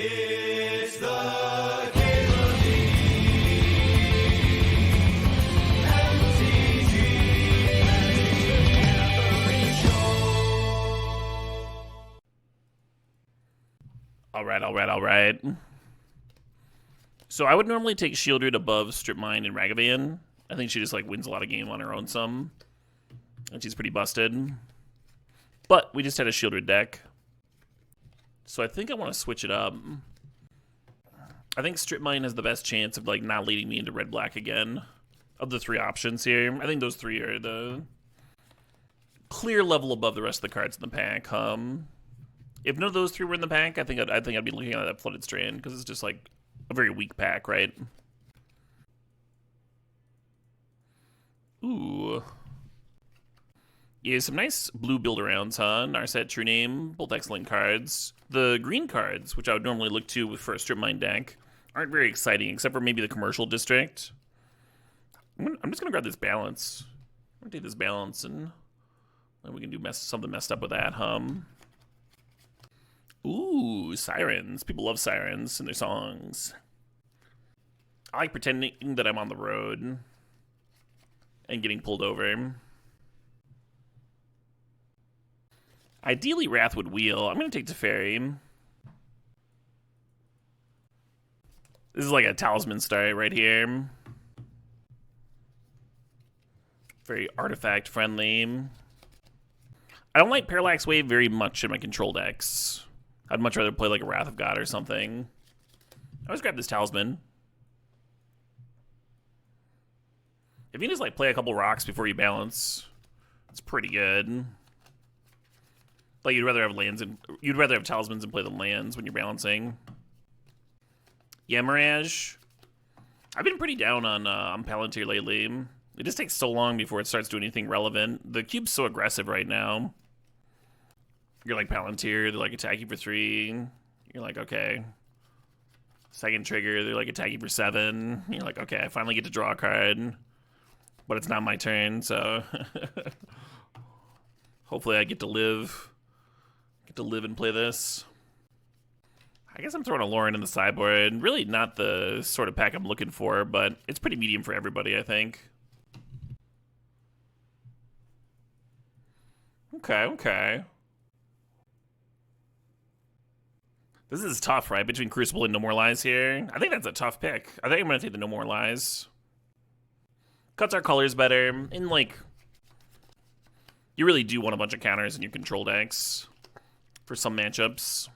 It's the Caitlin Lee MTGO Show. All right. So I would normally take Shieldred above Strip Mine and Ragavan. I think she just like wins a lot of game on her own some. And she's pretty busted. But we just had a Shieldred deck. So I think I want to switch it up. I think Strip Mine has the best chance of like not leading me into red-black again. Of the three options here, I think those three are the clear level above the rest of the cards in the pack. If none of those three were in the pack, I think I'd be looking at that Flooded Strand because it's just like a very weak pack, right? Ooh. Yeah, some nice blue build-arounds, huh? Narset, True Name, both excellent cards. The green cards, which I would normally look to for a Strip Mine deck, aren't very exciting, except for maybe the Commercial District. I'm just going to grab this Balance. I'm going to take this Balance, and then we can do something messed up with that, Ooh, Sirens. People love Sirens and their songs. I like pretending that I'm on the road and getting pulled over. Ideally, Wrath would wheel. I'm going to take Teferi. This is like a Talisman start right here. Very artifact friendly. I don't like Parallax Wave very much in my control decks. I'd much rather play like a Wrath of God or something. I always grab this Talisman. If you just like play a couple rocks before you balance, it's pretty good. Like you'd rather have talismans and play the lands when you're balancing. Yeah, Mirage. I've been pretty down on Palantir lately. It just takes so long before it starts doing anything relevant. The cube's so aggressive right now. You're like Palantir, they're like attacking for 3. You're like, okay. Second trigger, they're like attacking for 7. You're like, okay, I finally get to draw a card. But it's not my turn, so hopefully I get to live and play this. I guess I'm throwing a Lauren in the sideboard. Really not the sort of pack I'm looking for, but it's pretty medium for everybody, I think. Okay. This is tough, right? Between Crucible and No More Lies here. I think that's a tough pick. I think I'm going to take the No More Lies. Cuts our colors better. And, like, you really do want a bunch of counters in your control decks for some matchups.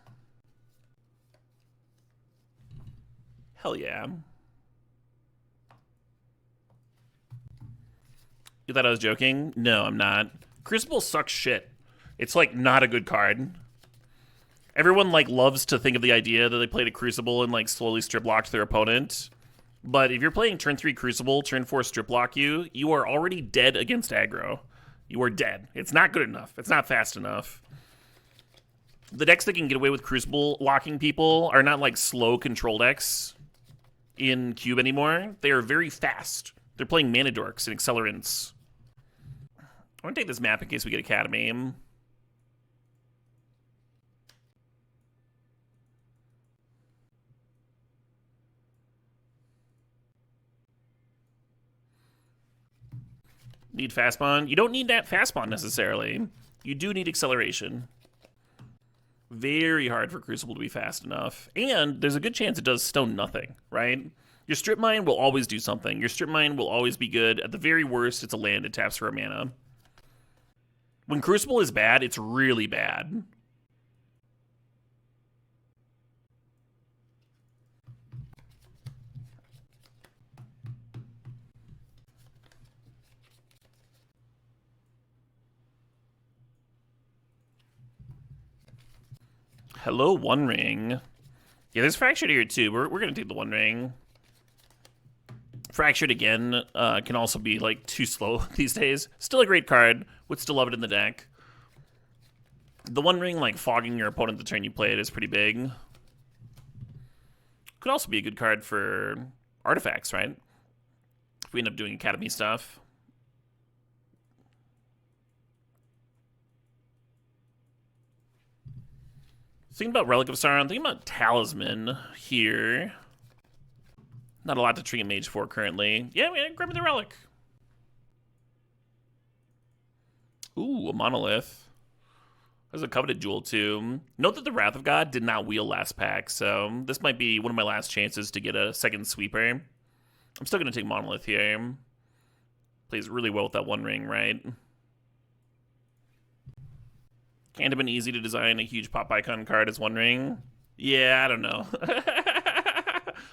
Hell yeah. You thought I was joking? No, I'm not. Crucible sucks shit. It's, like, not a good card. Everyone, like, loves to think of the idea that they played a Crucible and, like, slowly strip locked their opponent. But if you're playing turn 3 Crucible, turn 4 strip lock you are already dead against aggro. You are dead. It's not good enough. It's not fast enough. The decks that can get away with Crucible locking people are not like slow control decks in Cube anymore. They are very fast. They're playing Mana Dorks and Accelerants. I want to take this map in case we get Academy. Need fast bond? You don't need that fast bond necessarily. You do need acceleration. Very hard for Crucible to be fast enough. And there's a good chance it does stone nothing, right? Your Strip Mine will always do something. Your Strip Mine will always be good. At the very worst, it's a land it taps for a mana. When Crucible is bad, it's really bad. Hello, One Ring. Yeah, there's Fractured here too. We're gonna take the One Ring. Fractured again can also be like too slow these days. Still a great card. Would still love it in the deck. The One Ring, like fogging your opponent the turn you play it, is pretty big. Could also be a good card for artifacts, right? If we end up doing Academy stuff. Thinking about Relic of Sauron, thinking about Talisman here. Not a lot to Trinket Mage for currently. Yeah, man, grab me the Relic. Ooh, a Monolith. There's a Coveted Jewel too. Note that the Wrath of God did not wheel last pack, so this might be one of my last chances to get a second sweeper. I'm still going to take Monolith here. Plays really well with that One Ring, right? Can't have been easy to design a huge pop icon card as One Ring. Yeah, I don't know.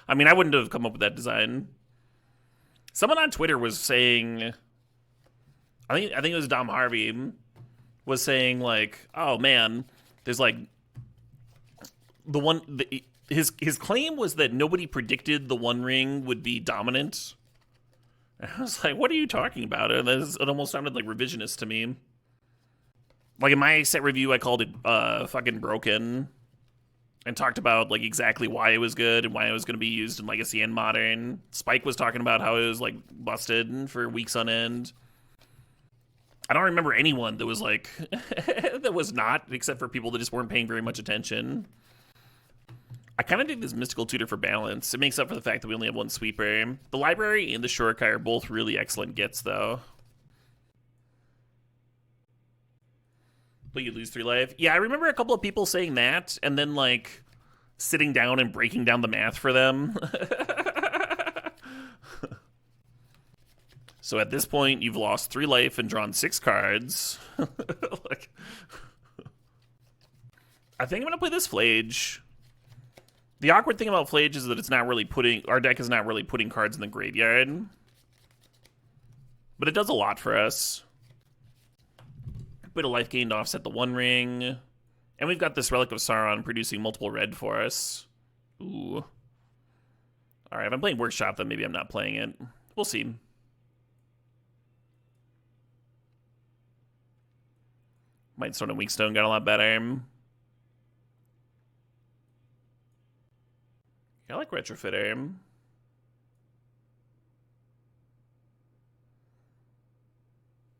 I mean, I wouldn't have come up with that design. Someone on Twitter was saying, I think it was Dom Harvey, was saying like, oh man, there's like his claim was that nobody predicted the One Ring would be dominant. And I was like, what are you talking about? And it almost sounded like revisionist to me. Like in my set review, I called it fucking broken, and talked about like exactly why it was good and why it was going to be used in Legacy and Modern. Spike was talking about how it was like busted for weeks on end. I don't remember anyone that was like that was not, except for people that just weren't paying very much attention. I kind of dig this Mystical Tutor for balance. It makes up for the fact that we only have one sweeper. The Library and the Shurikai are both really excellent gets, though. But you lose 3 life. Yeah, I remember a couple of people saying that, and then, like, sitting down and breaking down the math for them. So at this point, you've lost 3 life and drawn 6 cards. Like, I think I'm going to play this Flage. The awkward thing about Flage is that it's not really our deck is not really putting cards in the graveyard. But it does a lot for us. Bit of life gained to offset the One Ring. And we've got this Relic of Sauron producing multiple red for us. Ooh. Alright, if I'm playing Workshop, then maybe I'm not playing it. We'll see. Mightstone and Weakstone got a lot better. I like Retrofitter.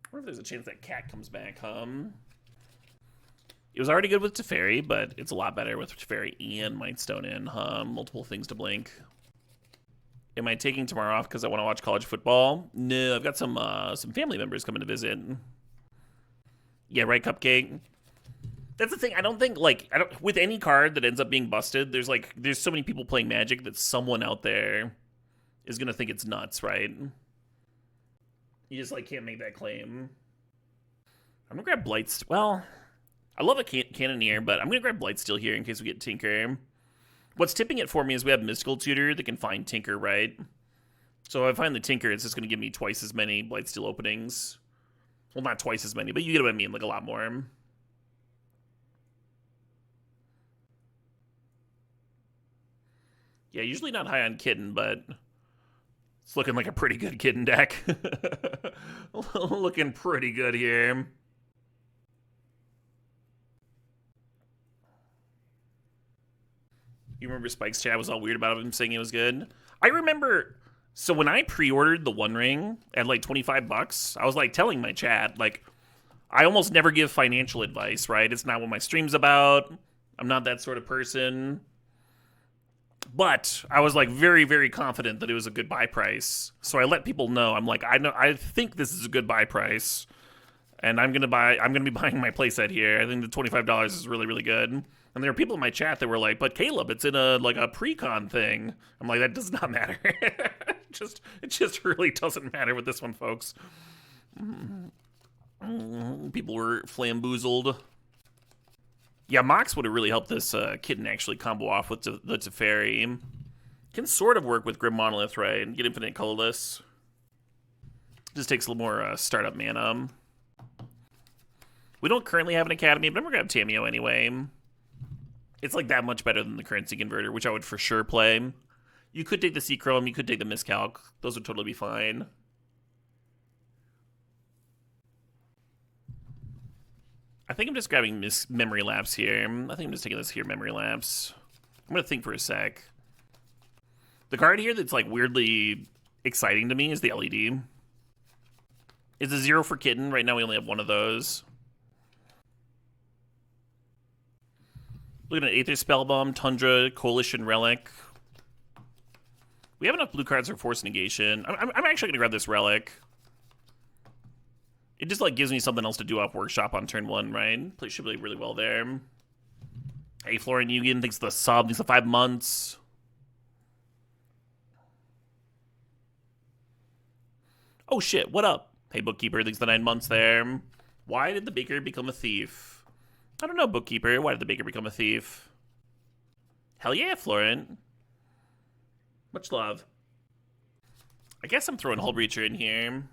I wonder if there's a chance that Cat comes back, It was already good with Teferi, but it's a lot better with Teferi and Mightstone in, multiple things to blink. Am I taking tomorrow off because I want to watch college football? No, I've got some family members coming to visit. Yeah, right, Cupcake? That's the thing. I don't think, like, with any card that ends up being busted, there's so many people playing Magic that someone out there is going to think it's nuts, right? You just, like, can't make that claim. I'm going to grab Blightsteel. Well, I love a Cannoneer, but I'm going to grab Blightsteel here in case we get Tinker. What's tipping it for me is we have Mystical Tutor that can find Tinker, right? So if I find the Tinker, it's just going to give me twice as many Blightsteel openings. Well, not twice as many, but you get what I mean, like a lot more. Yeah, usually not high on Kitten, but it's looking like a pretty good Kitten deck. Looking pretty good here. You remember Spike's chat was all weird about him saying it was good? I remember, so when I pre-ordered the One Ring at like $25, I was like telling my chat, like, I almost never give financial advice, right? It's not what my stream's about. I'm not that sort of person. But I was like very, very confident that it was a good buy price. So I let people know. I'm like, I think this is a good buy price. And I'm gonna be buying my playset here. I think the $25 is really, really good. And there were people in my chat that were like, but Caleb, it's in a pre-con thing. I'm like, that does not matter. It just really doesn't matter with this one, folks. People were flamboozled. Yeah, Mox would have really helped this Kitten actually combo off with the Teferi. Can sort of work with Grim Monolith, right? And get infinite colorless. Just takes a little more startup mana. We don't currently have an Academy, but I'm going to grab Tameo anyway. It's like that much better than the Currency Converter, which I would for sure play. You could take the Seachrome, you could take the Miscalc. Those would totally be fine. I think I'm just grabbing Memory Lapse here. I think I'm just taking this here, Memory Lapse. I'm going to think for a sec. The card here that's like weirdly exciting to me is the LED. It's a 0 for Kitten. Right now we only have one of those. Looking at Aether Spellbomb, Tundra, Coalition Relic. We have enough blue cards for Force Negation. I'm actually going to grab this Relic. It just, like, gives me something else to do off Workshop on turn 1, right? Play should play really well there. Hey, Florian Eugen thinks the sub, thinks the 5 months. Oh, shit, what up? Hey, Bookkeeper thinks the 9 months there. Why did the baker become a thief? I don't know, Bookkeeper. Why did the baker become a thief? Hell yeah, Florent. Much love. I guess I'm throwing Hull Breacher in here.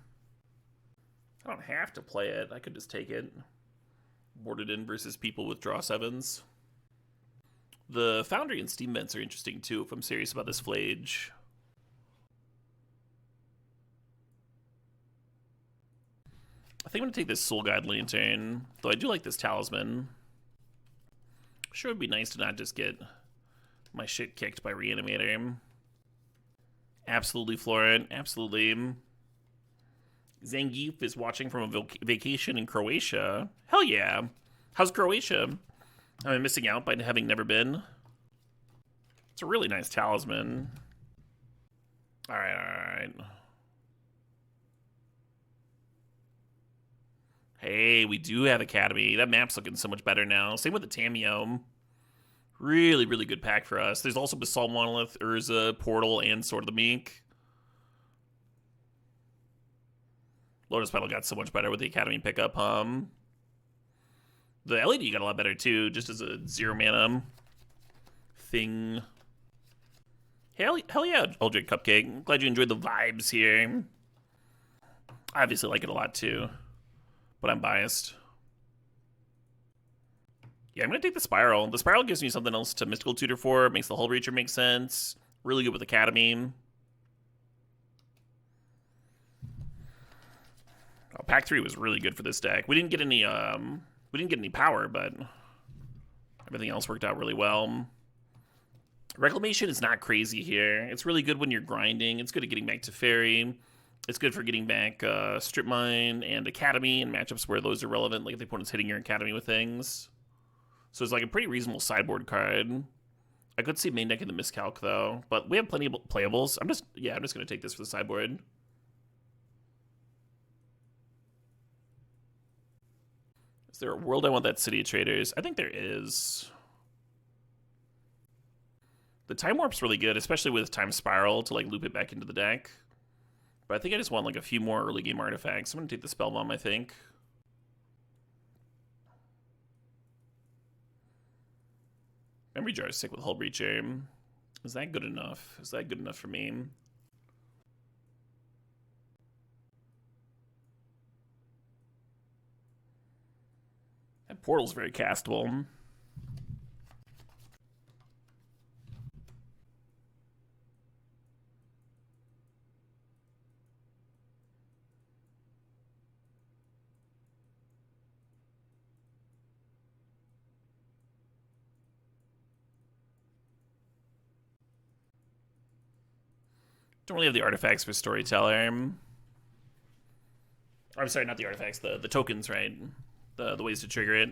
I don't have to play it. I could just take it. Board it in versus people with draw 7s. The Foundry and Steam Vents are interesting, too, if I'm serious about this Flage. I think I'm going to take this Soul Guide Lantern, though I do like this Talisman. Sure would be nice to not just get my shit kicked by Reanimator. Absolutely, Florent. Absolutely. Zangief is watching from a vacation in Croatia. Hell yeah. How's Croatia? Am I missing out by having never been? It's a really nice talisman. Alright, alright. Hey, we do have Academy. That map's looking so much better now. Same with the Tamiyo. Really, really good pack for us. There's also Basalt Monolith, Urza, Portal, and Sword of the Meek. Lotus Petal got so much better with the Academy pickup, The LED got a lot better, too, just as a 0 mana thing. Hell yeah, Eldritch Cupcake. Glad you enjoyed the vibes here. I obviously like it a lot, too. But I'm biased. Yeah, I'm going to take the Spiral. The Spiral gives me something else to Mystical Tutor for. It makes the Hull Breacher make sense. Really good with Academy. Oh, Pack 3 was really good for this deck. We didn't get any power, but everything else worked out really well. Reclamation is not crazy here. It's really good when you're grinding. It's good at getting back to Fairy. It's good for getting back Strip Mine and Academy and matchups where those are relevant, like if the opponent's hitting your Academy with things. So it's like a pretty reasonable sideboard card. I could see main deck in the miscalc though, but we have plenty of playables. I'm just gonna take this for the sideboard. Is there a world I want that City of Traders? I think there is. The Time Warp's really good, especially with Time Spiral to like loop it back into the deck. But I think I just want like a few more early game artifacts. I'm gonna take the Spell Bomb, I think. Memory Jar is sick with Hull Breacher. Is that good enough? Is that good enough for me? That Portal's very castable. Don't really have the artifacts for Storyteller. I'm sorry, not the artifacts, the tokens, right? The ways to trigger it.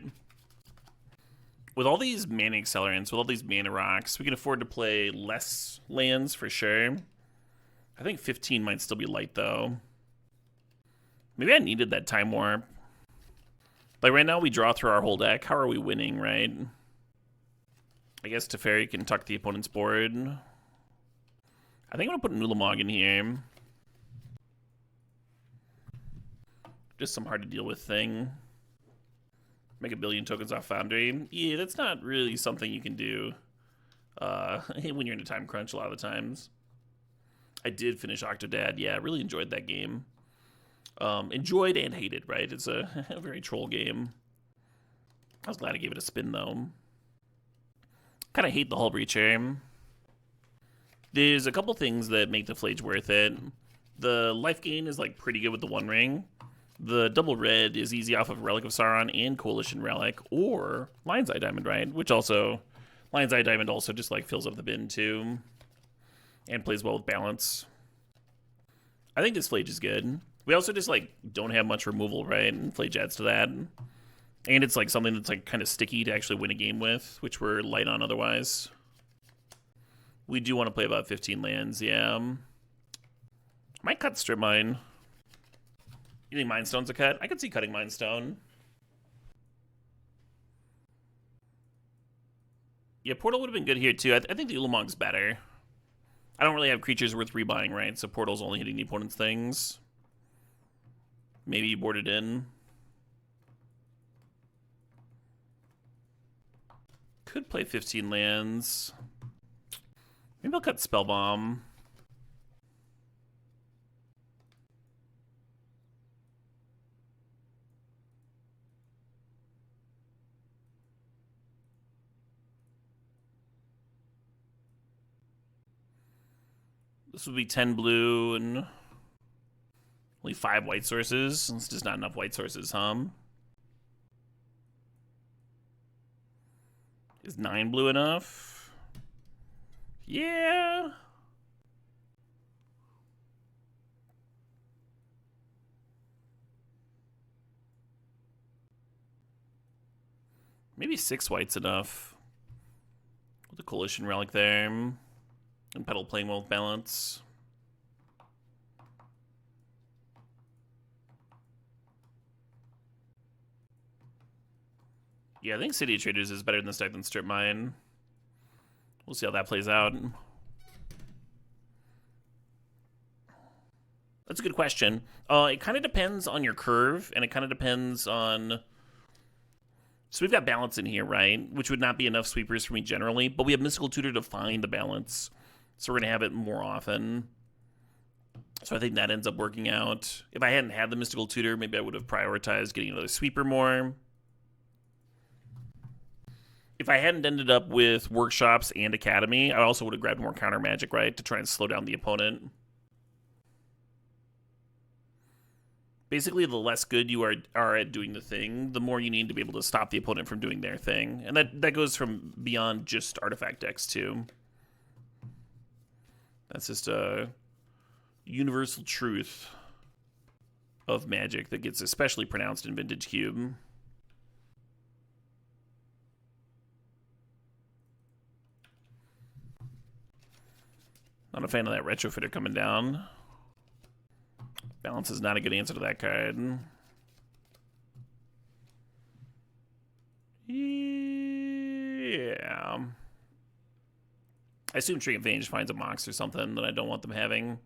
With all these mana accelerants, with all these mana rocks, we can afford to play less lands for sure. I think 15 might still be light though. Maybe I needed that Time Warp. Like right now we draw through our whole deck. How are we winning, right? I guess Teferi can tuck the opponent's board. I think I'm going to put Nulamog in here. Just some hard to deal with thing. Make a billion tokens off Foundry. Yeah, that's not really something you can do when you're in a time crunch a lot of the times. I did finish Octodad. Yeah, I really enjoyed that game. Enjoyed and hated, right? It's a very troll game. I was glad I gave it a spin, though. Kind of hate the Hull Breacher. There's a couple things that make the Flage worth it. The life gain is like pretty good with the One Ring. The double red is easy off of Relic of Sauron and Coalition Relic, or Lion's Eye Diamond, right? Which also, Lion's Eye Diamond also just like fills up the bin too, and plays well with balance. I think this Flage is good. We also just like don't have much removal, right? And Flage adds to that. And it's like something that's like kind of sticky to actually win a game with, which we're light on otherwise. We do want to play about 15 lands, yeah. Might cut Strip Mine. You think Mindstone's a cut? I could see cutting Mindstone. Yeah, Portal would have been good here too. I think the Ulamog's better. I don't really have creatures worth rebuying, right? So Portal's only hitting the opponent's things. Maybe you board it in. Could play 15 lands. Maybe I'll cut Spellbomb. This would be 10 blue and only 5 white sources. It's just not enough white sources, huh? Is 9 blue enough? Yeah. Maybe 6 white's enough. With the Coalition Relic there. And Petal playing well with balance. Yeah, I think City of Traders is better in this deck than Strip Mine. We'll see how that plays out. That's a good question. It kind of depends on your curve, and it kind of depends on... So we've got balance in here, right? Which would not be enough sweepers for me generally, but we have Mystical Tutor to find the balance. So we're going to have it more often. So I think that ends up working out. If I hadn't had the Mystical Tutor, maybe I would have prioritized getting another sweeper more. If I hadn't ended up with Workshops and Academy, I also would have grabbed more counter magic, right? To try and slow down the opponent. Basically, the less good you are at doing the thing, the more you need to be able to stop the opponent from doing their thing. And that goes from beyond just artifact decks, too. That's just a universal truth of Magic that gets especially pronounced in Vintage Cube. Not a fan of that Retrofitter coming down. Balance is not a good answer to that card. Yeah. I assume Trinket Vein just finds a Mox or something that I don't want them having.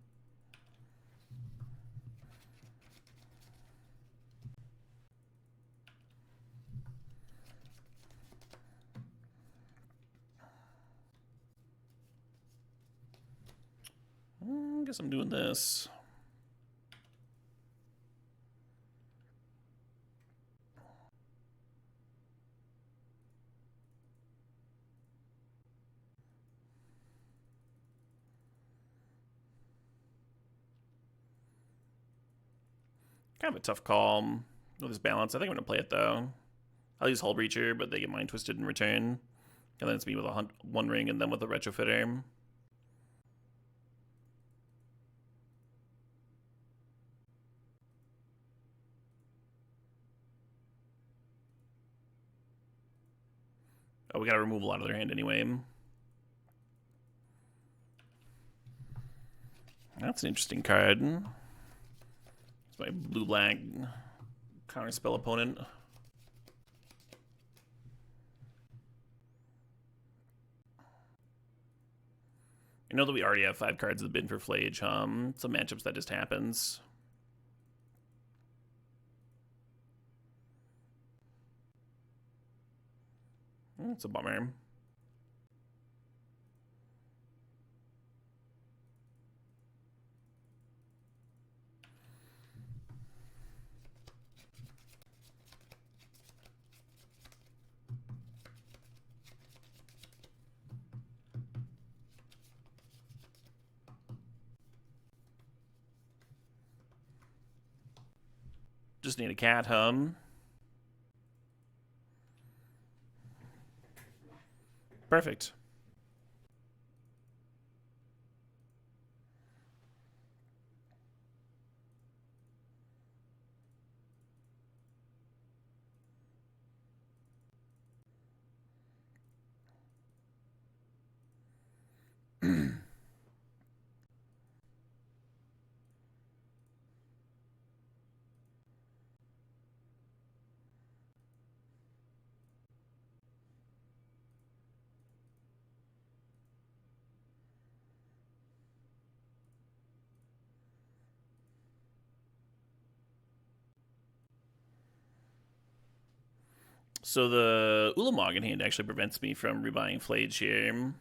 Guess I'm doing this. Kind of a tough call with this balance. I think I'm going to play it, though. I'll use Hull Breacher, but they get Mind Twisted in return. And then it's me with a One Ring and then with a Retrofitter. Oh, we got to remove a lot of their hand anyway. That's an interesting card. It's my blue-black counterspell opponent. I know that we already have 5 cards in the bin for Flage. Some matchups that just happens. It's a bummer. Just need a cat, Perfect. So the Ulamog in hand actually prevents me from rebuying Flage here.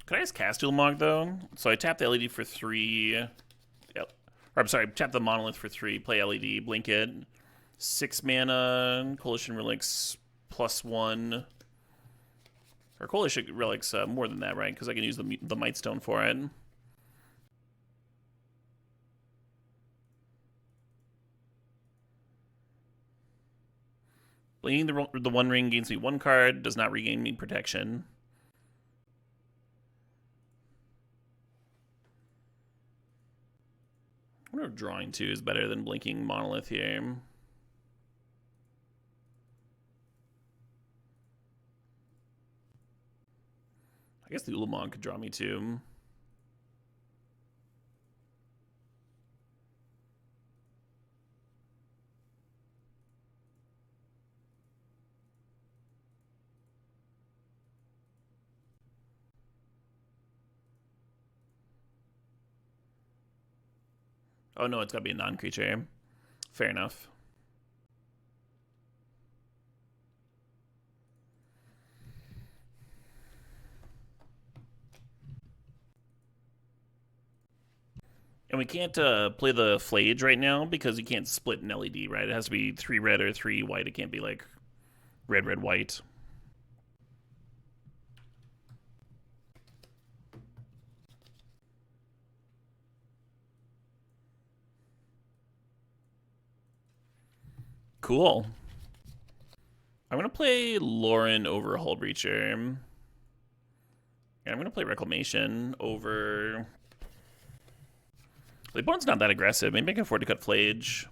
Could I just cast Ulamog though? So I tap the LED for 3. Yep. Or I'm sorry, tap the Monolith for 3, play LED, blink it. 6 mana, Coalition Relics +1. Or Coalition Relics more than that, right? Because I can use the Might Stone for it. Blinking the One Ring gains me 1 card, does not regain me protection. I wonder if drawing 2 is better than blinking Monolith here. I guess the Ulamog could draw me 2. Oh no, it's gotta be a non-creature. Fair enough. And we can't play the Flage right now because you can't split an LED, right? It has to be 3 red or 3 white. It can't be like red, red, white. Cool. I'm going to play Lauren over Hull Breacher. And I'm going to play Reclamation over... The opponent's not that aggressive. Maybe I can afford to cut Flage.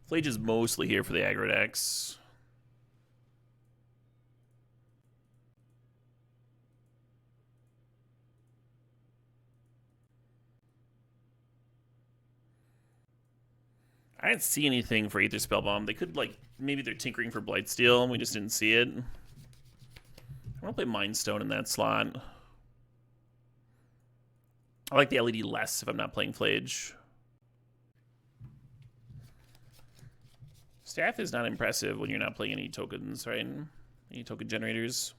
Flage is mostly here for the aggro decks. I didn't see anything for Aether Spellbomb. They could, like, maybe they're tinkering for Blightsteel and we just didn't see it. I'm gonna play Mind Stone in that slot. I like the LED less if I'm not playing Flage. Staff is not impressive when you're not playing any tokens, right? Any token generators.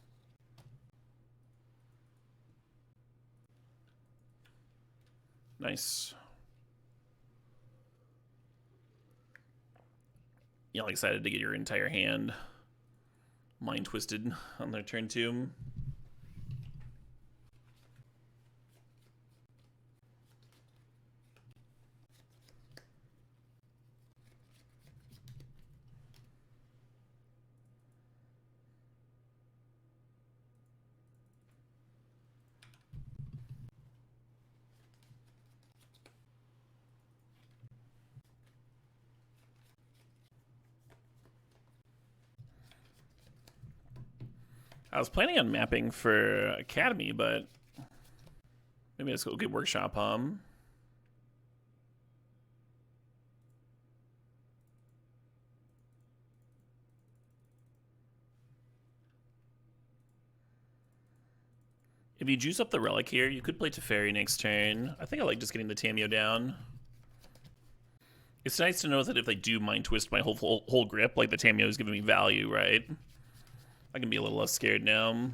Nice. Y'all excited to get your entire hand mind twisted on their turn 2. I was planning on mapping for Academy, but maybe let's go get Workshop. If you juice up the Relic here, you could play Teferi next turn. I think I like just getting the Tameo down. It's nice to know that if they do Mind Twist my whole grip, like the Tameo is giving me value, right? I can be a little less scared now.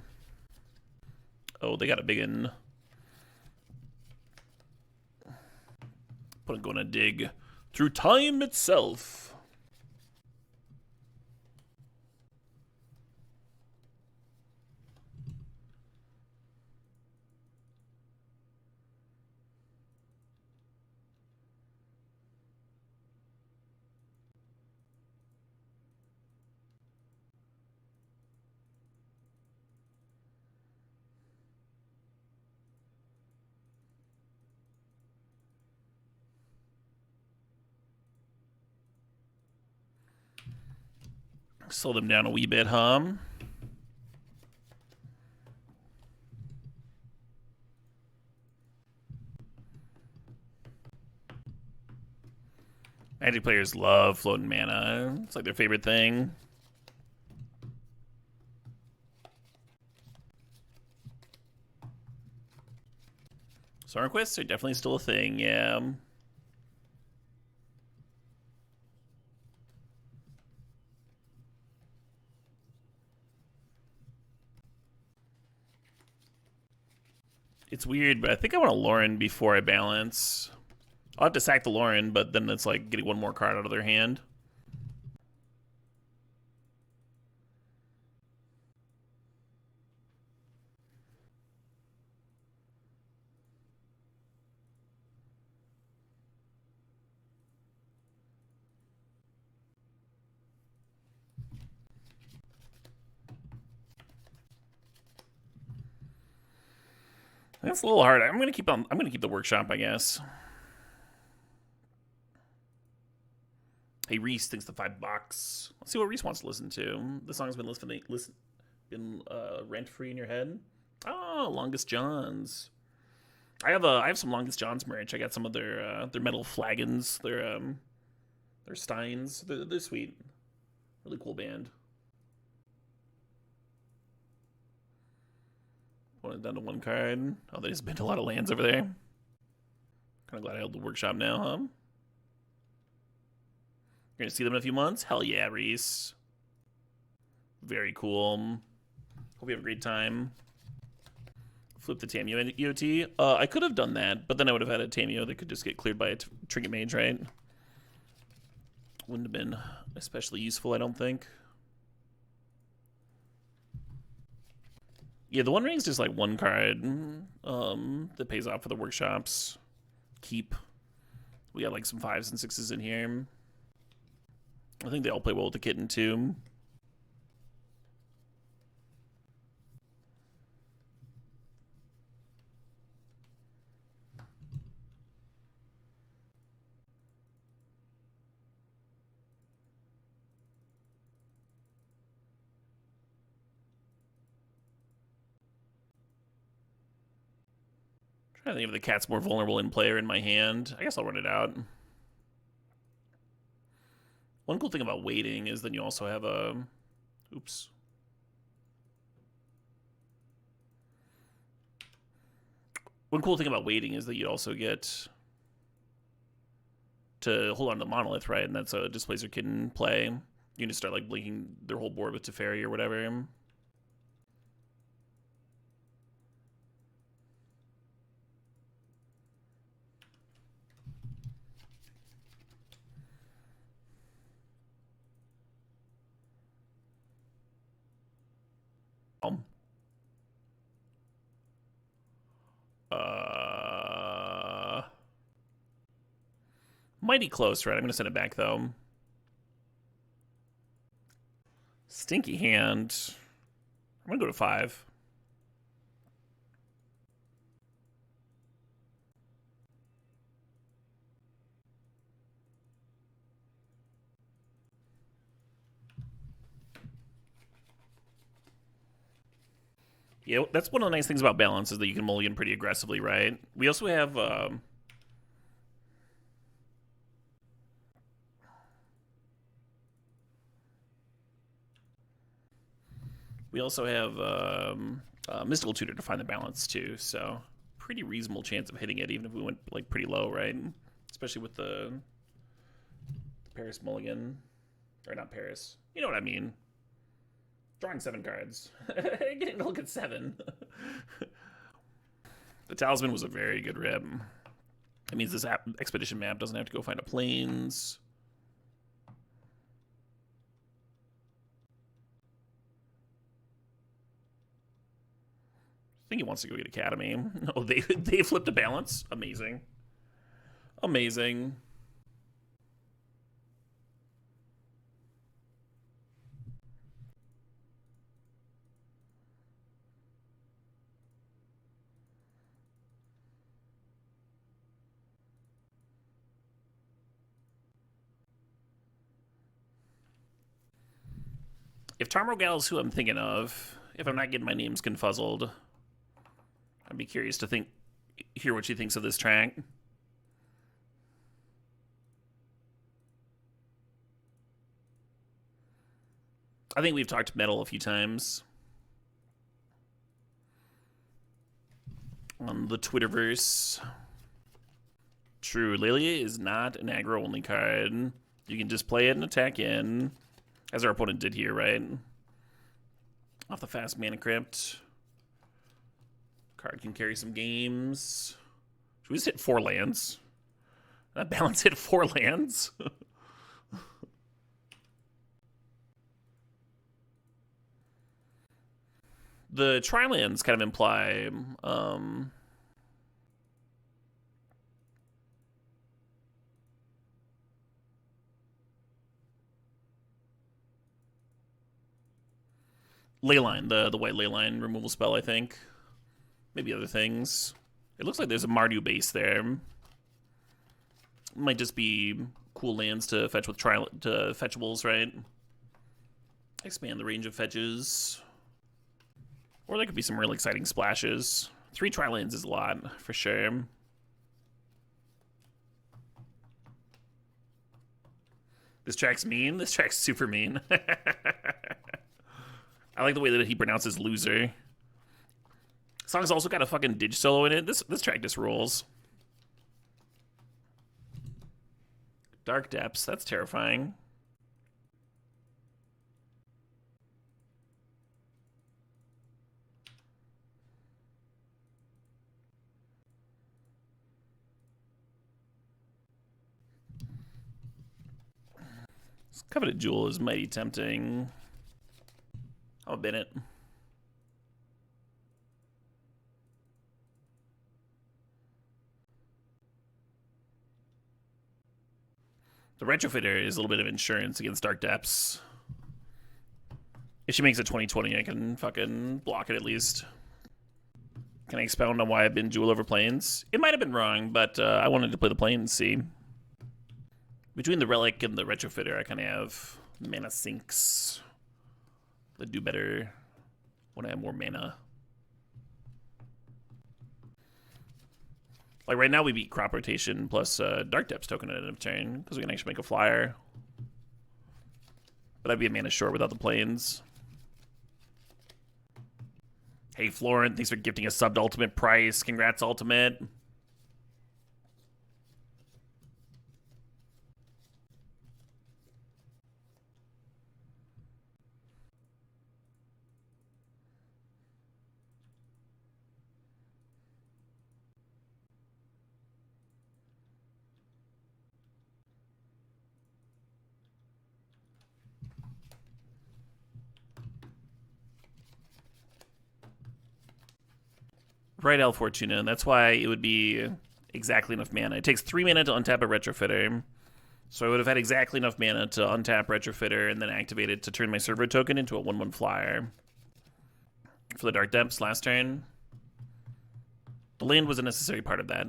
Oh, they got a big one. Going to dig through time itself. Slow them down a wee bit, huh? Magic players love floating mana. It's like their favorite thing. Sorrow quests are definitely still a thing, yeah. It's weird, but I think I want a Lauren before I balance. I'll have to sack the Lauren, but then it's like getting one more card out of their hand. That's a little hard. I'm gonna keep the workshop, I guess. Hey, Reese thinks the $5. Let's see what Reese wants to listen to. The song's been rent free in your head. Oh, Longest Johns. I have some Longest Johns merch. I got some of their metal flagons, their steins. They're sweet. Really cool band. Put down to one card. Oh, they just bent a lot of lands over there. Kind of glad I held the workshop now, huh? You're gonna see them in a few months? Hell yeah, Reese. Very cool. Hope you have a great time. Flip the Tameo EOT. I could have done that, but then I would have had a Tameo that could just get cleared by a Trinket Mage, right? Wouldn't have been especially useful, I don't think. Yeah, the One Ring's just like one card that pays off for the workshops. Keep. We got like some 5s and 6s in here. I think they all play well with the Kitten too. Trying to think if the cat's more vulnerable in play or in my hand. I guess I'll run it out. One cool thing about waiting is then you also have a... Oops. One cool thing about waiting is that you also get to hold on to the Monolith, right? And that's a Displacer Kitten play. You can just start like blinking their whole board with Teferi or whatever. Mighty close, right? I'm gonna send it back though. Stinky hand. I'm gonna go to 5. Yeah, that's one of the nice things about balance is that you can mulligan pretty aggressively, right? We also have Mystical Tutor to find the balance too, so pretty reasonable chance of hitting it even if we went like pretty low, right? Especially with the Paris mulligan. Or not Paris. You know what I mean. Drawing 7 cards. Getting to look at 7. The Talisman was a very good rip. It means this expedition map doesn't have to go find a plains. I think he wants to go get Academy. Oh, they flipped a balance. Amazing. Amazing. If Tarmogal is who I'm thinking of, if I'm not getting my names confuzzled, I'd be curious to hear what she thinks of this track. I think we've talked metal a few times on the Twitterverse. True, Lilia is not an aggro-only card. You can just play it and attack in, as our opponent did here, right? Off the fast Mana Crypt. Card can carry some games. Should we just hit 4 lands? That balance hit 4 lands? The tri-lands kind of imply Leyline, the white Leyline removal spell, I think. Maybe other things. It looks like there's a Mardu base there. Might just be cool lands to fetch with fetchables, right? Expand the range of fetches. Or there could be some real exciting splashes. 3 tri-lands is a lot, for sure. This track's mean? This track's super mean. I like the way that he pronounces loser. Song's also got a fucking dig solo in it. This track just rules. Dark Depths, that's terrifying. This Coveted Jewel is mighty tempting. I'll bin it. The Retrofitter is a little bit of insurance against Dark Depths. If she makes it 2020, I can fucking block it at least. Can I expound on why I've been Jewel over Plains? It might have been wrong, but I wanted to play the Plains, see. Between the Relic and the Retrofitter, I kind of have mana sinks that do better when I have more mana. Like right now we beat Crop Rotation plus Dark Depths token at end of turn because we can actually make a flyer. But I'd be a mana short without the Plains. Hey Florent, thanks for gifting a sub to Ultimate Price. Congrats, Ultimate. Right, El Fortuna, and that's why it would be exactly enough mana. It takes 3 mana to untap a Retrofitter. So I would have had exactly enough mana to untap Retrofitter and then activate it to turn my server token into a 1/1 flyer. For the Dark Depths last turn. The land was a necessary part of that.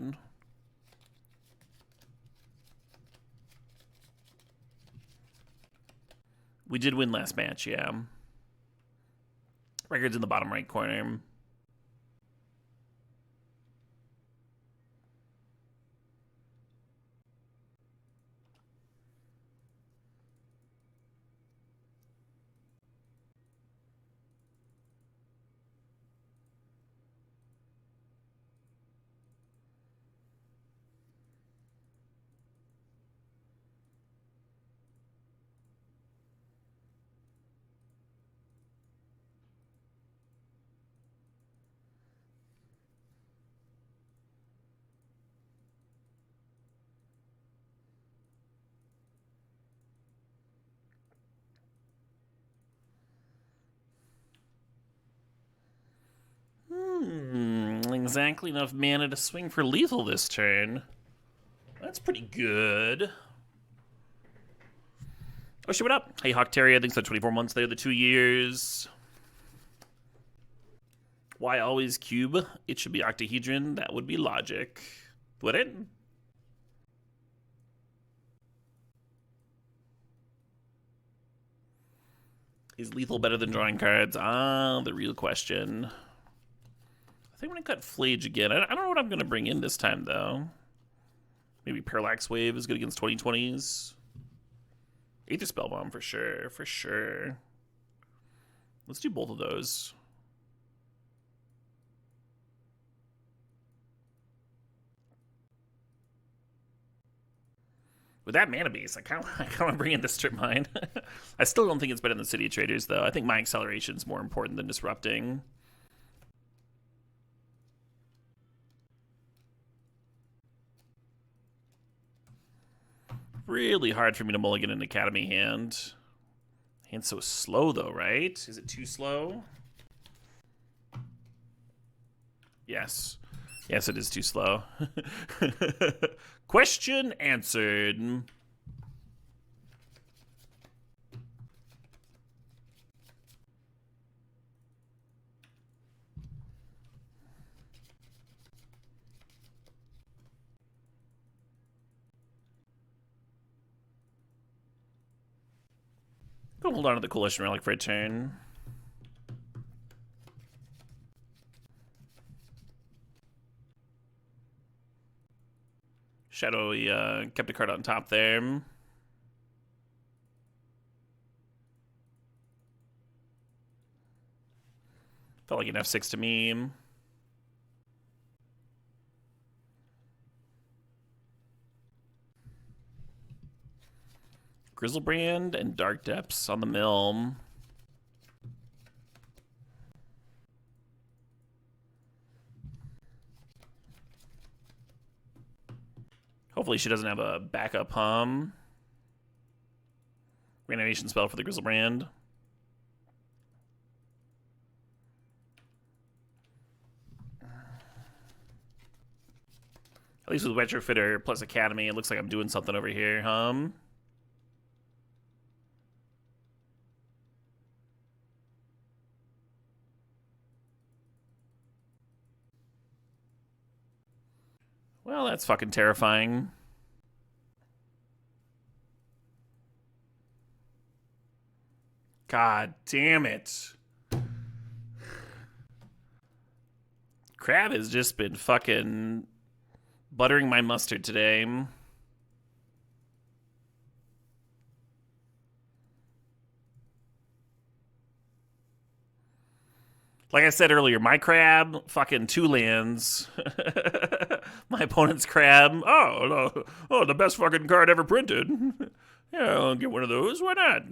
We did win last match, yeah. Record's in the bottom right corner. Exactly enough mana to swing for lethal this turn. That's pretty good. Oh shit, what up? Hey Hawkteria, thanks for 24 months there, the 2 years. Why always cube? It should be octahedron. That would be logic. Would it? Is lethal better than drawing cards? Ah, the real question. I think I'm going to cut Flage again. I don't know what I'm going to bring in this time, though. Maybe Parallax Wave is good against 2020s. Aether Spellbomb for sure, for sure. Let's do both of those. With that mana base, I kind of want to bring in the Strip Mine. I still don't think it's better than City of Traders, though. I think my acceleration is more important than disrupting. Really hard for me to mulligan an Academy hand. Hand's so slow, though, right? Is it too slow? Yes. Yes, it is too slow. Question answered. Go hold on to the Coalition Relic for a turn. Shadow, he kept a card on top there. Felt like an F6 to me. Grizzlebrand and Dark Depths on the mill. Hopefully she doesn't have a backup hum. Reanimation spell for the Grizzlebrand. At least with Retrofitter plus Academy, it looks like I'm doing something over here, hum. Well, that's fucking terrifying. God damn it. Crab has just been fucking buttering my mustard today. Like I said earlier, my crab, fucking 2 lands. My opponent's crab, oh, the best fucking card ever printed. Yeah, I'll get one of those. Why not?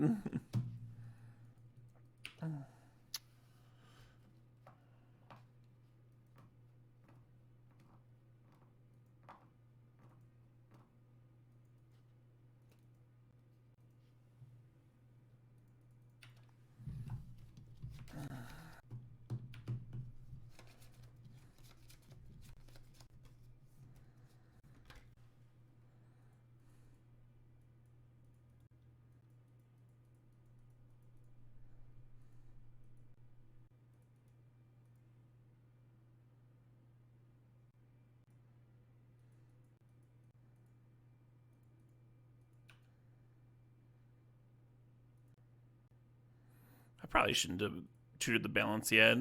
I probably shouldn't have tutored the balance yet.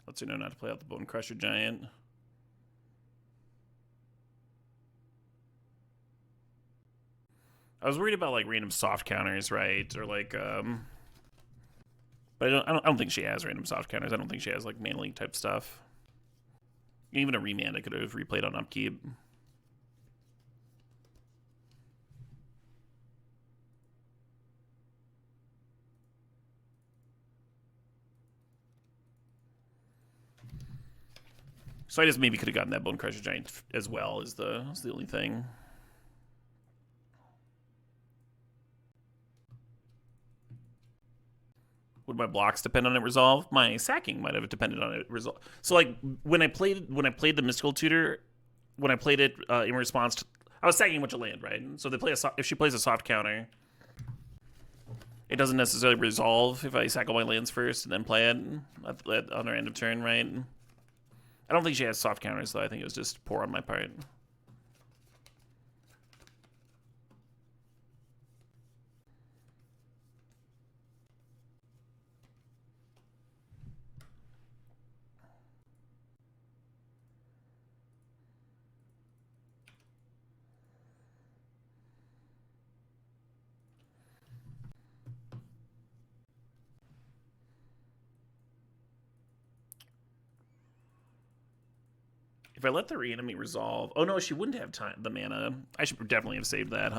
Lets her know not to play out the Bone Crusher Giant. I was worried about like random soft counters, right? Or like, but I don't think she has random soft counters. I don't think she has like mana leak type stuff. Even a remand I could have replayed on upkeep. So I just maybe could have gotten that Bone Crusher Giant as well is the only thing. Would my blocks depend on it resolve? My sacking might have depended on it resolve. So like when I played the Mystical Tutor, when I played it in response to, I was sacking a bunch of land, right? So they play if she plays a soft counter, it doesn't necessarily resolve if I sack all my lands first and then play it on her end of turn, right? I don't think she has soft counters though. I think it was just poor on my part. If I let the re-enemy resolve... Oh, no, she wouldn't have the mana. I should definitely have saved that,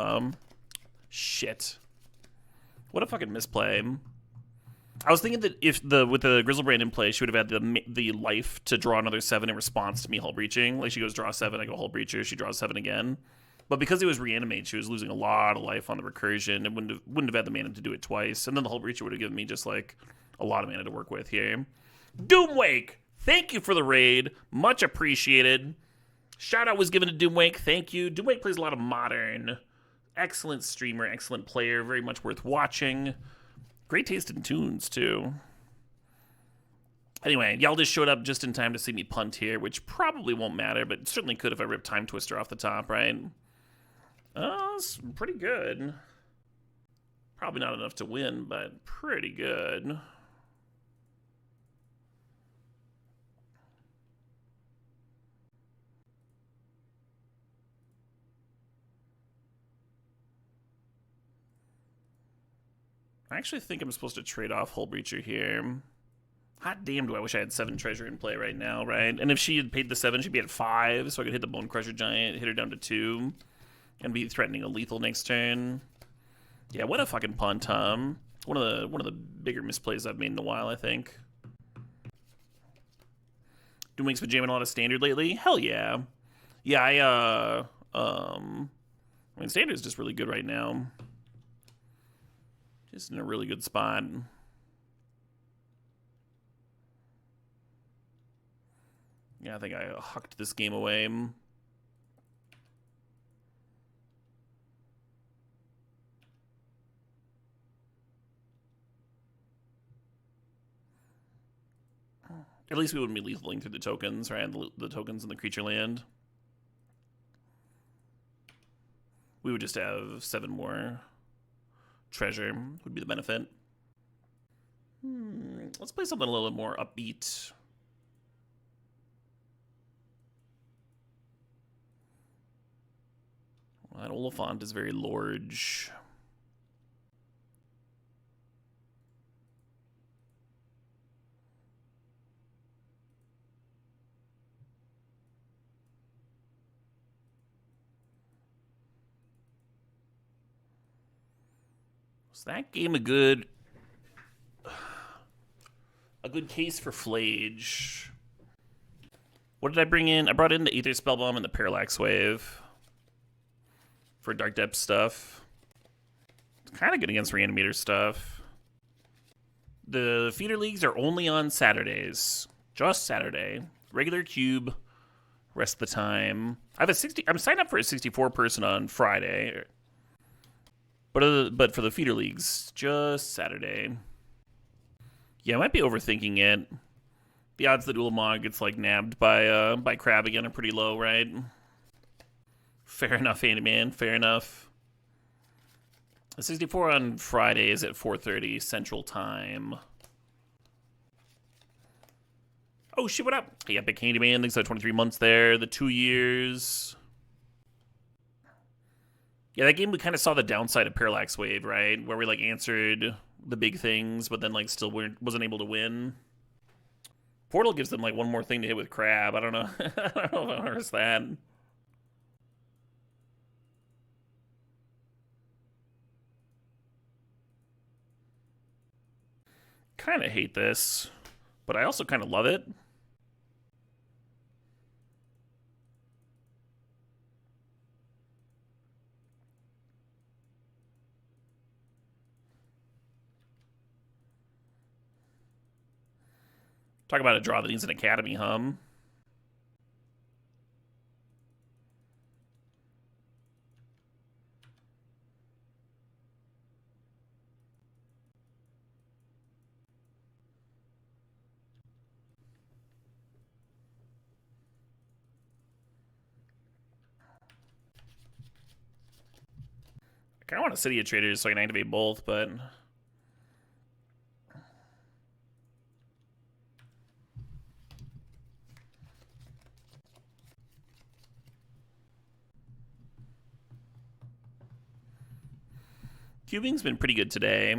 Shit. What a fucking misplay. I was thinking that if with the Grizzlebrand in play, she would have had the life to draw another 7 in response to me Hull Breaching. Like, she goes draw 7, I go Hull Breacher, she draws 7 again. But because it was reanimate, she was losing a lot of life on the recursion and wouldn't have had the mana to do it twice. And then the Hull Breacher would have given me just like a lot of mana to work with here. Doomwake, thank you for the raid. Much appreciated. Shout out was given to Doomwake. Thank you. Doomwake plays a lot of Modern. Excellent streamer, excellent player. Very much worth watching. Great taste in tunes, too. Anyway, y'all just showed up just in time to see me punt here, which probably won't matter, but certainly could if I ripped Time Twister off the top, right? Oh, it's pretty good. Probably not enough to win, but pretty good. I actually think I'm supposed to trade off Hull Breacher here. Hot damn, do I wish I had 7 treasure in play right now, right? And if she had paid the 7, she'd be at 5, so I could hit the Bone Crusher Giant, hit her down to 2, and be threatening a lethal next turn. Yeah, what a fucking punt, One of the bigger misplays I've made in a while, I think. Doomwake's been jamming a lot of Standard lately? Hell yeah. Yeah, I mean, Standard's just really good right now. Just in a really good spot. Yeah, I think I hucked this game away. At least we wouldn't be lethaling through the tokens, right? The tokens in the creature land. We would just have 7 more treasure, would be the benefit. Let's play something a little bit more upbeat. That Oliphant is very large. Was that game a good case for Flage? What did I bring in? I brought in the Aether Spellbomb and the Parallax Wave for Dark Depth stuff. It's kind of good against Reanimator stuff. The feeder leagues are only on Saturdays. Just Saturday. Regular cube. Rest of the time. I'm signed up for a 64 person on Friday. But for the feeder leagues, just Saturday. Yeah, I might be overthinking it. The odds that Ulamog gets like nabbed by Crab again are pretty low, right? Fair enough, Andy Man. Fair enough. The 64 on Friday is at 4:30 Central Time. Oh shit! What up? Hey, Epic Candy Man. Thanks for 23 months there. The 2 years. Yeah, that game we kind of saw the downside of Parallax Wave, right? Where we like answered the big things, but then like still wasn't able to win. Portal gives them like one more thing to hit with Crab. I don't know. I don't know if I noticed that. Kind of hate this, but I also kind of love it. Talk about a draw that needs an Academy hum. I kind of want a City of Traders so I can activate both, but Cubing's been pretty good today.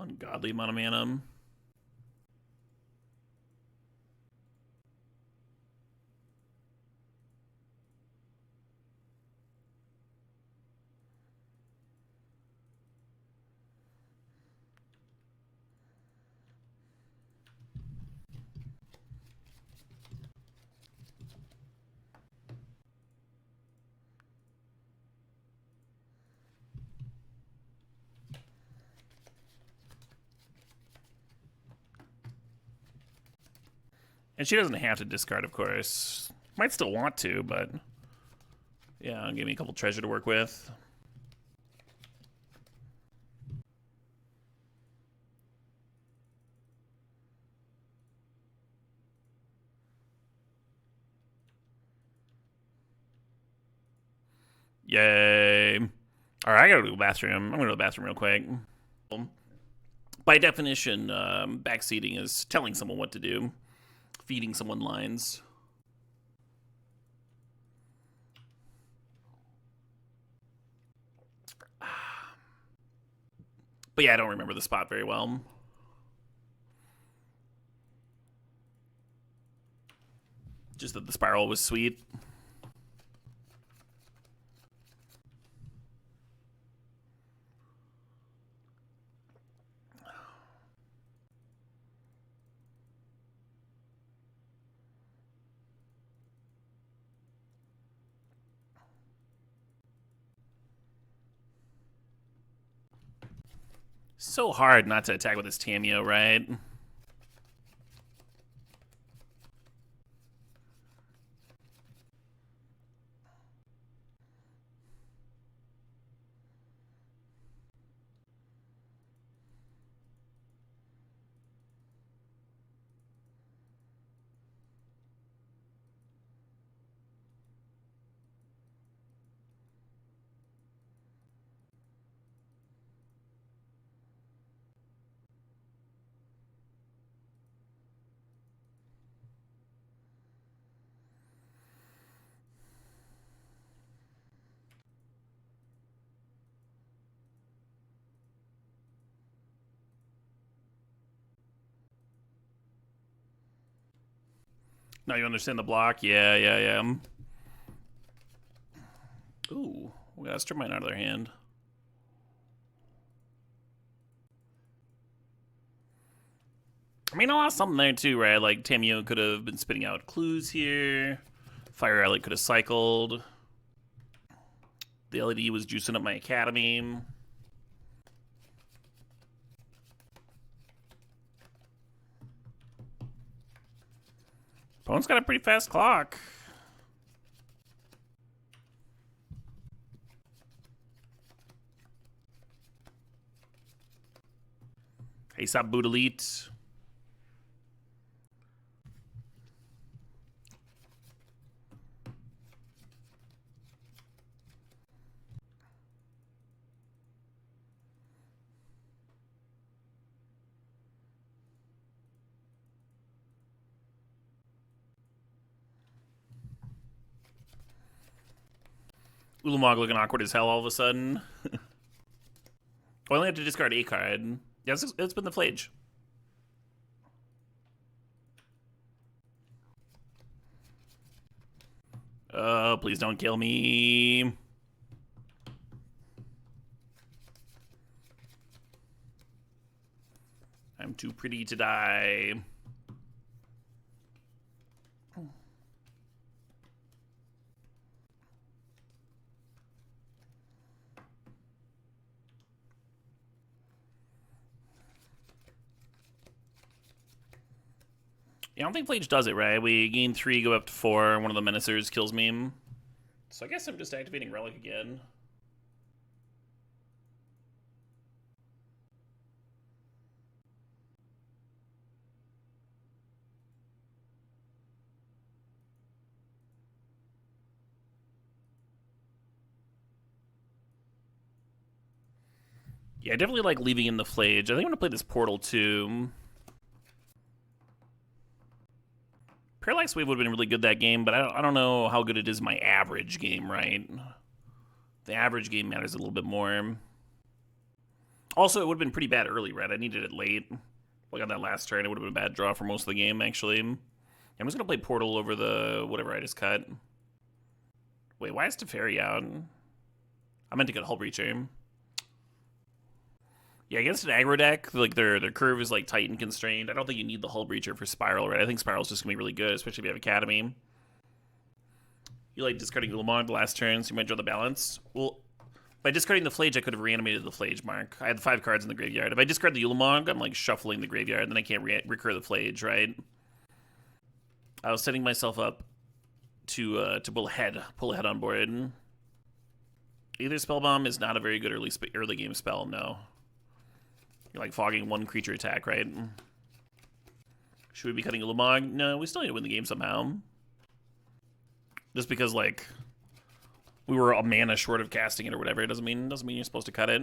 Ungodly amount of mana. And she doesn't have to discard, of course. Might still want to, but yeah, give me a couple treasure to work with. Yay. All right, I gotta go to the bathroom. I'm gonna go to the bathroom real quick. By definition, backseating is telling someone what to do. Feeding someone lines. But yeah, I don't remember the spot very well. Just that the spiral was sweet. So hard not to attack with this Tameo, right? Now you understand the block? Yeah. Ooh, we got a strip mine out of their hand. I mean, I lost something there too, right? Like, Tameo could have been spitting out clues here. Fire Ally could have cycled. The LED was juicing up my academy. Opponent's got a pretty fast clock. Hey, stop boot elite. Ulamog looking awkward as hell all of a sudden. I only have to discard a card. Yeah, it's been the Flage. Please don't kill me. I'm too pretty to die. Yeah, I don't think Flage does it, right? We gain 3, go up to 4. One of the Menacers kills me. So I guess I'm just activating Relic again. Yeah, I definitely like leaving in the Flage. I think I'm going to play this Portal too. Parallax Wave would have been really good that game, but I don't know how good it is in my average game, right? The average game matters a little bit more. Also, it would have been pretty bad early red. I needed it late. Like on that last turn, it would have been a bad draw for most of the game, actually. I'm just going to play Portal over the whatever I just cut. Wait, why is Teferi out? I meant to get Hull Breacher. Yeah, against an aggro deck, like their curve is like tight and constrained. I don't think you need the Hull Breacher for Spiral, right? I think Spiral's just going to be really good, especially if you have Academy. You like discarding Ulamog the last turn, so you might draw the balance. Well, by discarding the Flage, I could have reanimated the Flage, Mark. I had 5 cards in the graveyard. If I discard the Ulamog, I'm like shuffling the graveyard, and then I can't recur the Flage, right? I was setting myself up to pull ahead on board. Either Spellbomb is not a very good early game spell, no. You're like fogging 1 creature attack, right? Should we be cutting Ulamog? No, we still need to win the game somehow. Just because, like, we were a mana short of casting it or whatever, it doesn't mean you're supposed to cut it.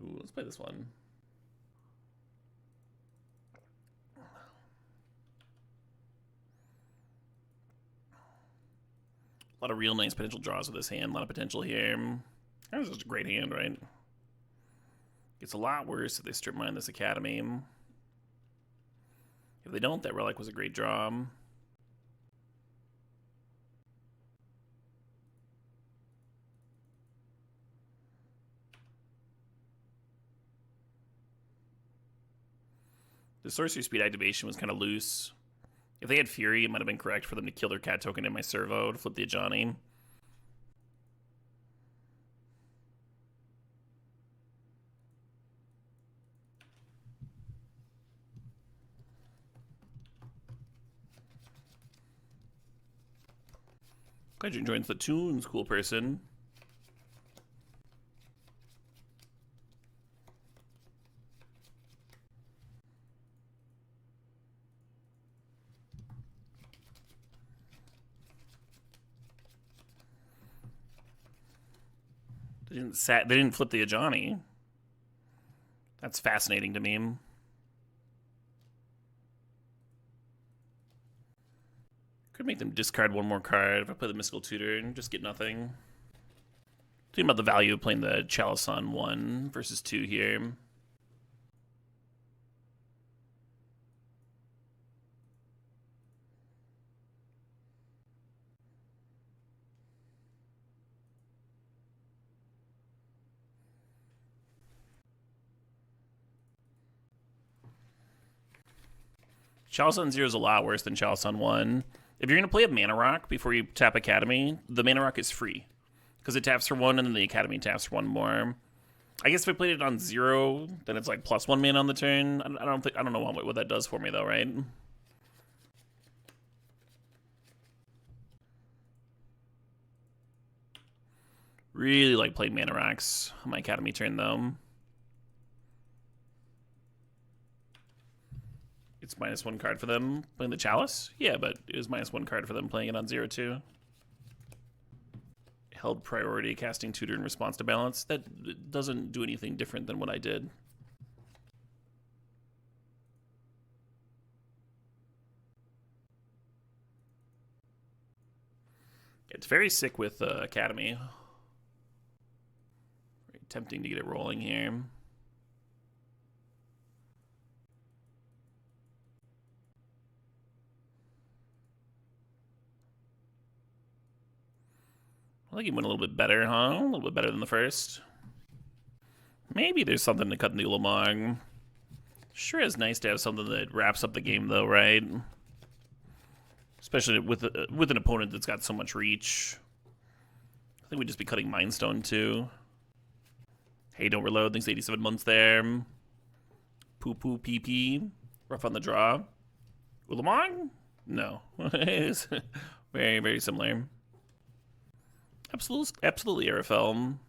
Ooh, let's play this one. A lot of real nice potential draws with this hand. A lot of potential here. That was just a great hand, right? It's a lot worse if they strip mine this Academy. If they don't, that Relic was a great draw. The Sorcery Speed activation was kind of loose. If they had Fury, it might have been correct for them to kill their cat token in my servo to flip the Ajani. Glad you joins the tunes, cool person. They didn't flip the Ajani. That's fascinating to me. Could make them discard 1 more card if I play the Mystical Tutor and just get nothing. Thinking about the value of playing the Chalice on 1 versus 2 here. Chalice on 0 is a lot worse than Chalice on 1. If you're going to play a Mana Rock before you tap Academy, the Mana Rock is free. Because it taps for 1 and then the Academy taps for 1 more. I guess if I played it on 0, then it's like +1 mana on the turn. I don't know what that does for me though, right? Really like playing Mana Rocks on my Academy turn though. It's -1 card for them playing the Chalice? Yeah, but it was -1 card for them playing it on 0 too. Held priority casting Tutor in response to balance. That doesn't do anything different than what I did. It's very sick with Academy. Very tempting to get it rolling here. I think he went a little bit better, huh? A little bit better than the first. Maybe there's something to cut in the Ulamog. Sure is nice to have something that wraps up the game, though, right? Especially with an opponent that's got so much reach. I think we'd just be cutting Mindstone, too. Hey, don't reload. Thanks 87 months there. Poo poo pee pee. Rough on the draw. Ulamog? No. It's very, very similar. Absolutely, Arafel.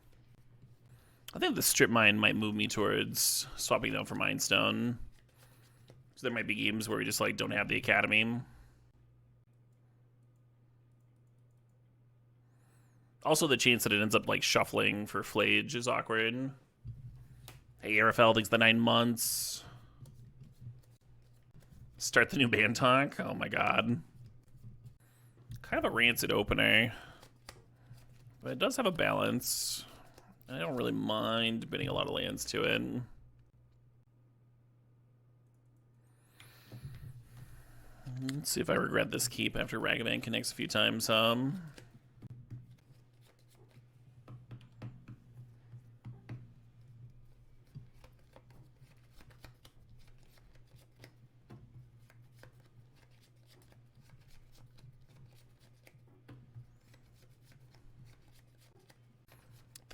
I think the Strip Mine might move me towards swapping down for Mindstone. So there might be games where we just like don't have the Academy. Also, the chance that it ends up like shuffling for Flage is awkward. Hey, Arafel, thanks the 9 months. Start the new band talk. Oh my god. Kind of a rancid opener. But it does have a balance. I don't really mind bidding a lot of lands to it. Let's see if I regret this keep after Ragavan connects a few times. I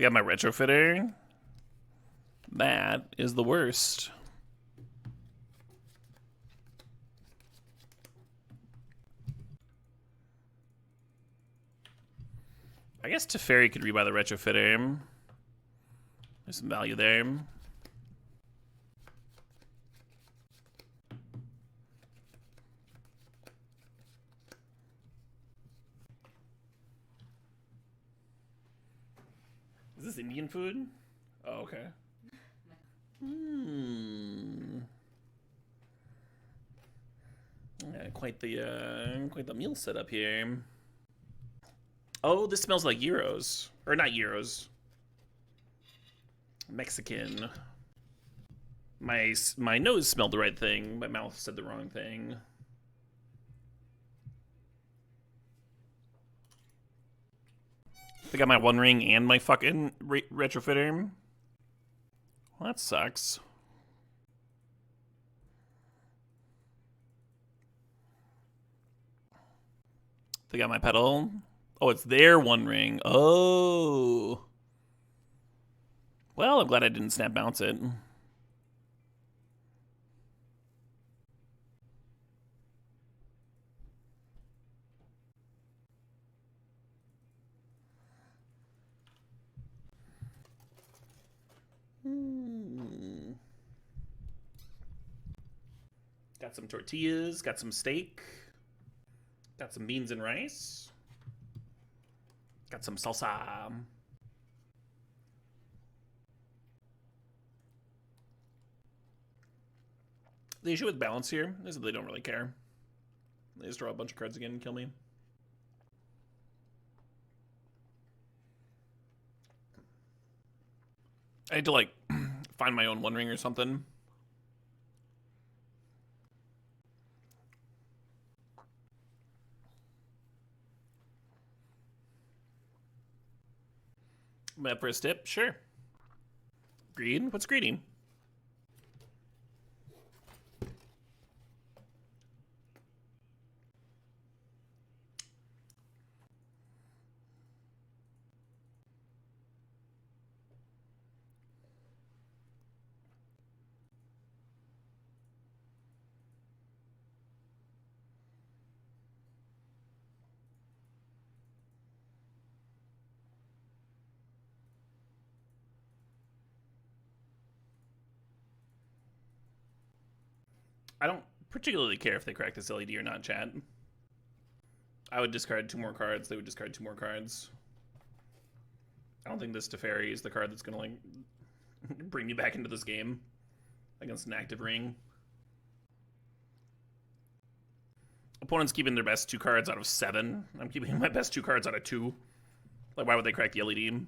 got my retrofitter. That is the worst. I guess Teferi could rebuy the retrofitter. There's some value there. Is this Indian food? Oh, okay. Yeah, quite the meal setup here. Oh, this smells like gyros. Or not gyros. Mexican. My nose smelled the right thing. My mouth said the wrong thing. I got my One Ring and my fucking retrofitter. Well, that sucks. They got my pedal. Oh, it's their One Ring. Oh. Well, I'm glad I didn't snap bounce it. Got some tortillas, got some steak, got some beans and rice, got some salsa. The issue with balance here is that they don't really care. They just draw a bunch of cards again and kill me. I need to, like, find my own One Ring or something. Am I up for a stip? Sure. Greed? What's greedy? I don't particularly care if they crack this LED or not, chat. I would discard 2 more cards. They would discard 2 more cards. I don't think this Teferi is the card that's going to, like, bring me back into this game against an active ring. Opponent's keeping their best 2 cards out of 7. I'm keeping my best 2 cards out of 2. Like, why would they crack the LED?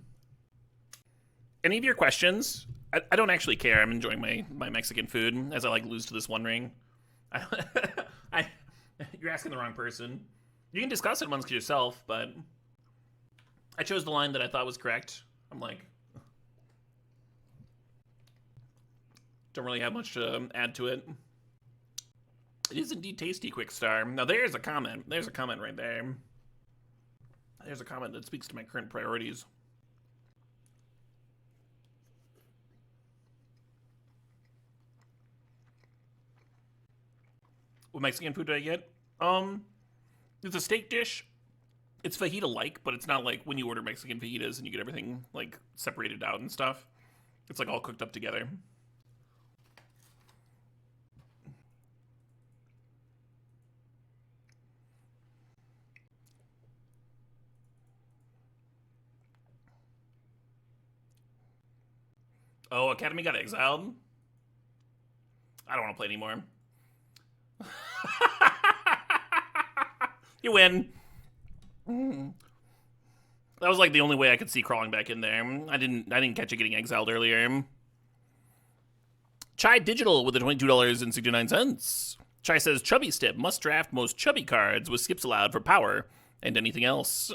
Any of your questions? I don't actually care. I'm enjoying my Mexican food as I, like, lose to this One Ring. You're asking the wrong person. You can discuss it amongst yourself, but I chose the line that I thought was correct. I'm like, don't really have much to add to it. It is indeed tasty, Quick Star. Now there's a comment. There's a comment right there. There's a comment that speaks to my current priorities. What Mexican food did I get? It's a steak dish. It's fajita-like, but it's not like when you order Mexican fajitas and you get everything, like, separated out and stuff. It's, like, all cooked up together. Oh, Academy got exiled? I don't want to play anymore. You win. That was like the only way I could see crawling back in there. I didn't catch it getting exiled earlier. Chai Digital with the $22.69. Chai says, Chubby Step must draft most chubby cards with skips allowed for power and anything else.